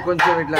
కొంచెం ఇట్లా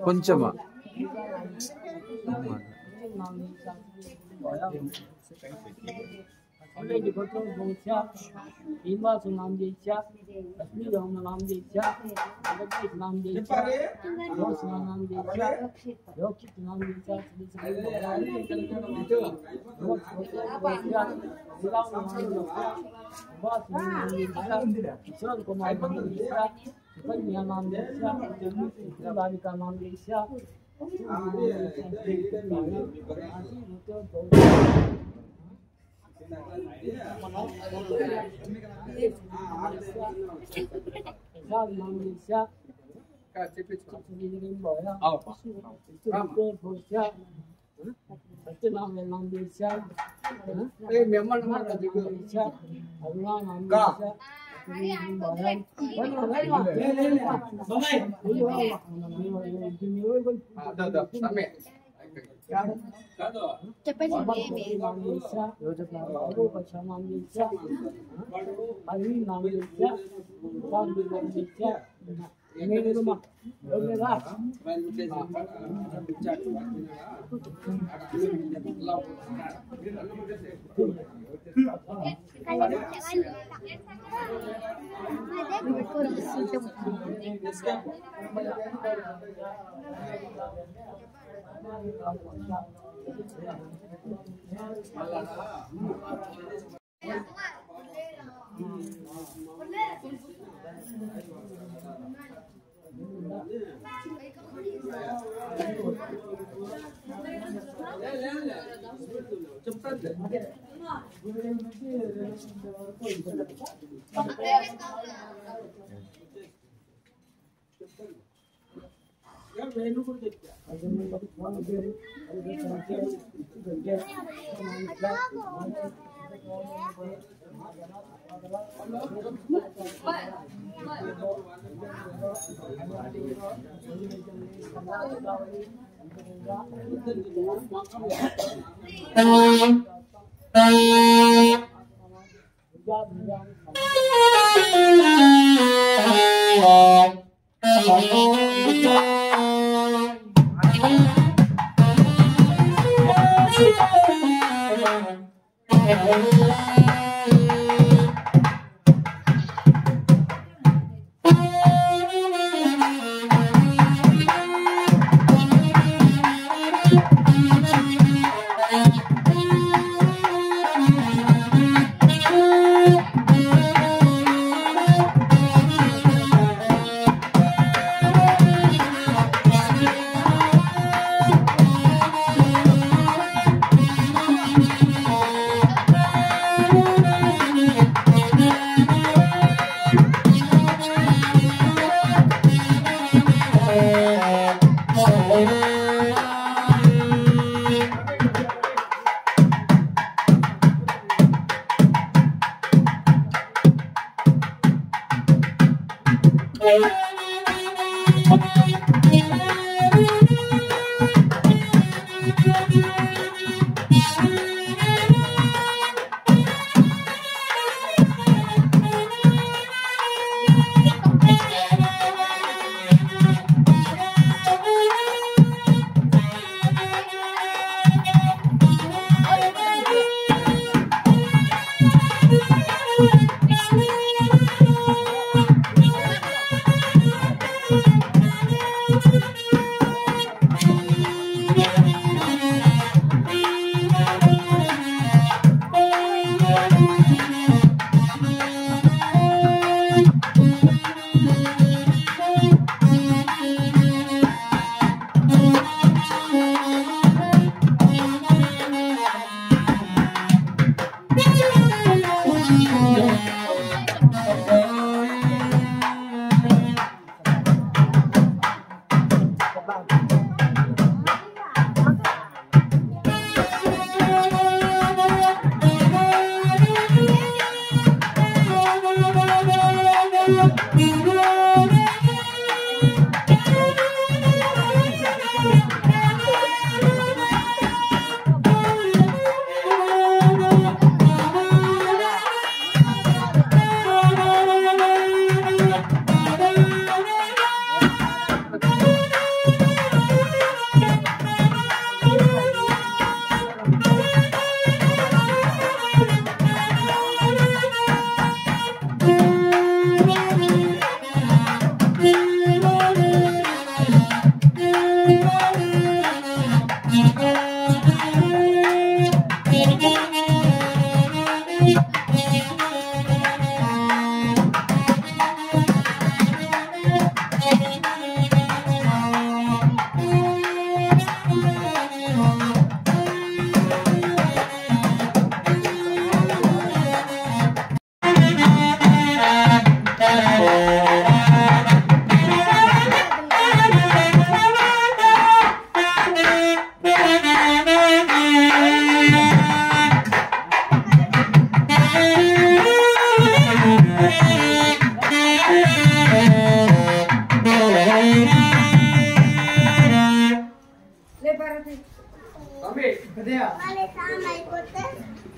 కొంచెమా Already got to go chat. In was on the chat. Me on the chat. The big on the chat. Those on the chat. Your kid on the chat. This is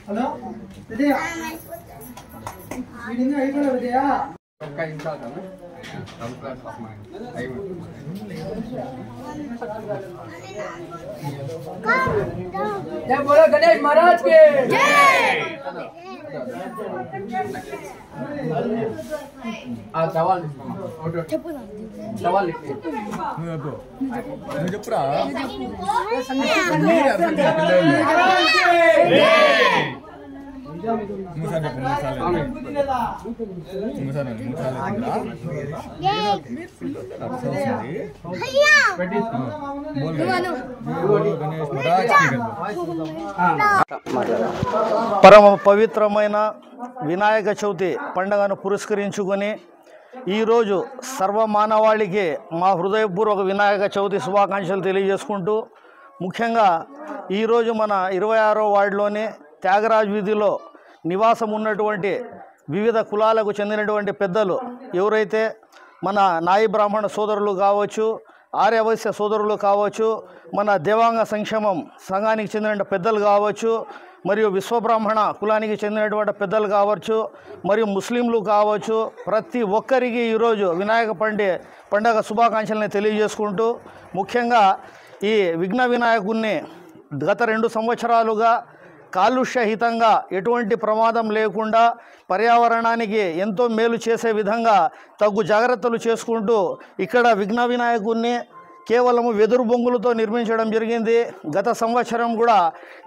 hello Vijaya weeding అయిపోలే విజయ जय बोलो गणेश महाराज के सवाल చెప్పురా పరమ పవిత్రమైన వినాయక చవితి పండుగను పురస్కరించుకొని ఈరోజు సర్వమానవాళికి మా హృదయపూర్వక వినాయక చవితి శుభాకాంక్షలు తెలియజేసుకుంటూ ముఖ్యంగా ఈరోజు మన 26వ వార్డులోని త్యాగరాజ్ వీధిలో నివాసం ఉన్నటువంటి వివిధ కులాలకు చెందినటువంటి పెద్దలు ఎవరైతే మన నాయి బ్రాహ్మణ సోదరులు కావచ్చు, ఆర్యవైశ్య సోదరులు కావచ్చు, మన దేవాంగ సంక్షేమం సంఘానికి చెందిన పెద్దలు కావచ్చు, మరియు విశ్వబ్రాహ్మణ కులానికి చెందినటువంటి పెద్దలు కావచ్చు, మరియు ముస్లింలు కావచ్చు, ప్రతి ఒక్కరికి ఈరోజు వినాయక పండుగ శుభాకాంక్షల్ని తెలియజేసుకుంటూ ముఖ్యంగా ఈ విఘ్న వినాయకుడిని గత 2 సంవత్సరాలుగా కాలుష్యహితంగా ఎటువంటి ప్రమాదం లేకుండా పర్యావరణానికి ఎంతో మేలు చేసే విధంగా తగు జాగ్రత్తలు చేసుకుంటూ ఇక్కడ విఘ్న వినాయకుడిని కేవలము వెదురు బొంగులతో నిర్మించడం జరిగింది. గత సంవత్సరం కూడా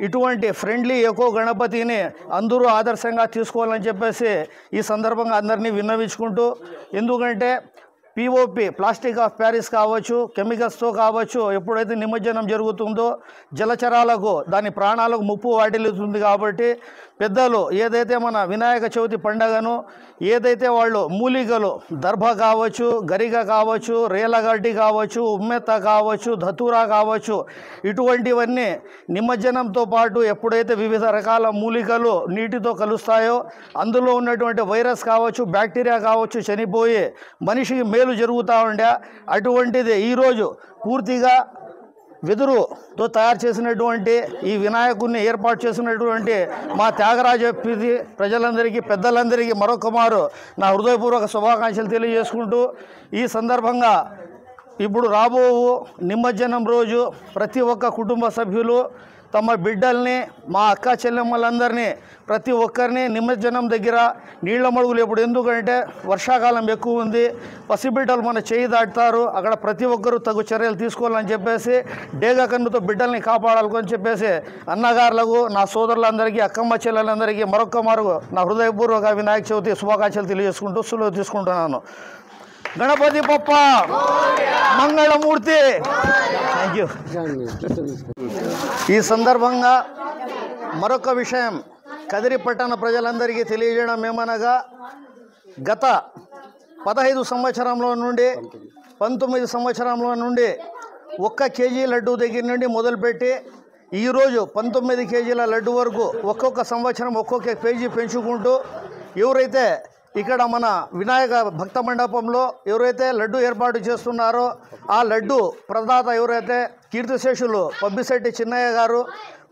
ఇటువంటి ఫ్రెండ్లీ ఎకో గణపతిని అందరూ ఆదర్శంగా తీసుకోవాలని చెప్పేసి ఈ సందర్భంగా అందరినీ విన్నవించుకుంటూ, ఎందుకంటే పిఓపి ప్లాస్టిక్ ఆఫ్ ప్యారిస్ కావచ్చు, కెమికల్స్తో కావచ్చు, ఎప్పుడైతే నిమజ్జనం జరుగుతుందో జలచరాలకు దాని ప్రాణాలకు ముప్పు వాటిల్లుతుంది. కాబట్టి పెద్దలు ఏదైతే మన వినాయక చవితి పండుగను ఏదైతే వాళ్ళు మూలికలు దర్భ కావచ్చు, గరిగ కావచ్చు, రేలగడ్డి కావచ్చు, ఉమ్మెత్త కావచ్చు, ధతూరా కావచ్చు, ఇటువంటివన్నీ నిమజ్జనంతో పాటు ఎప్పుడైతే వివిధ రకాల మూలికలు నీటితో కలుస్తాయో అందులో ఉన్నటువంటి వైరస్ కావచ్చు, బ్యాక్టీరియా కావచ్చు చనిపోయి మనిషికి మేలు జరుగుతూ ఉండే, అటువంటిది ఈరోజు పూర్తిగా వెదురుతో తయారు చేసినటువంటి ఈ వినాయకుడిని ఏర్పాటు చేసినటువంటి మా త్యాగరాజ ప్రజలందరికీ పెద్దలందరికీ మరొకమారు నా హృదయపూర్వక శుభాకాంక్షలు తెలియజేసుకుంటూ ఈ సందర్భంగా ఇప్పుడు రాబో నిమజ్జనం రోజు ప్రతి ఒక్క కుటుంబ సభ్యులు తమ బిడ్డల్ని మా అక్క చెల్లెమ్మలందరినీ ప్రతి ఒక్కరిని నిమజ్జనం దగ్గర నీళ్ల మడుగులు ఎప్పుడు ఎందుకంటే వర్షాకాలం ఎక్కువ ఉంది, పసిబిడ్డలు మన చేయి దాటుతారు, అక్కడ ప్రతి ఒక్కరూ తగు చర్యలు తీసుకోవాలని చెప్పేసి డేగ కన్నుతో బిడ్డల్ని కాపాడాలని చెప్పేసి అన్నగారులకు నా సోదరులందరికీ అక్కమ్మ చెల్లెలందరికీ మరొక్క మరుగు నా హృదయపూర్వక వినాయక చవితి శుభాకాంక్షలు తెలియజేసుకుంటూ సెలవు తీసుకుంటున్నాను. గణపతి బప్ప మంగళమూర్తి. Thank you. ఈ సందర్భంగా మరొక విషయం కదిరి పట్టణ ప్రజలందరికీ తెలియజేయడం ఏమనగా గత 15 సంవత్సరంలో నుండి 19 సంవత్సరంలో నుండి 1 కేజీ లడ్డు దగ్గర నుండి మొదలుపెట్టి ఈరోజు 19 కేజీల లడ్డు వరకు ఒక్కొక్క సంవత్సరం ఒక్కొక్క కేజీ పెంచుకుంటూ ఎవరైతే ఇక్కడ మన వినాయక భక్త మండపంలో ఎవరైతే లడ్డు ఏర్పాటు చేస్తున్నారో ఆ లడ్డు ప్రదాత ఎవరైతే కీర్తిశేషులు పబ్బిశెట్టి చిన్నయ్య గారు,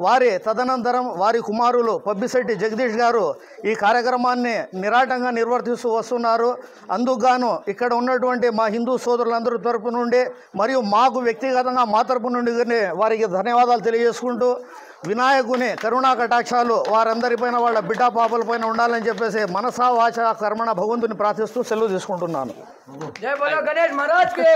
వారి తదనంతరం వారి కుమారులు పబ్బిశెట్టి జగదీష్ గారు ఈ కార్యక్రమాన్ని నిరాటంగా నిర్వర్తిస్తూ వస్తున్నారు. అందుకుగాను ఇక్కడ ఉన్నటువంటి మా హిందూ సోదరులందరి తరపు నుండి మరియు మాకు వ్యక్తిగతంగా మా తరపు నుండి వారికి ధన్యవాదాలు తెలియజేసుకుంటూ వినాయకుని కరుణా కటాక్షాలు వారందరిపైన వాళ్ళ బిడ్డ పాపలపైన ఉండాలని చెప్పేసి మనసా వాచ కర్మణ భగవంతుని ప్రార్థిస్తూ సెలవు తీసుకుంటున్నాను. జై బోలో గణేష్ మహారాజ్ కి.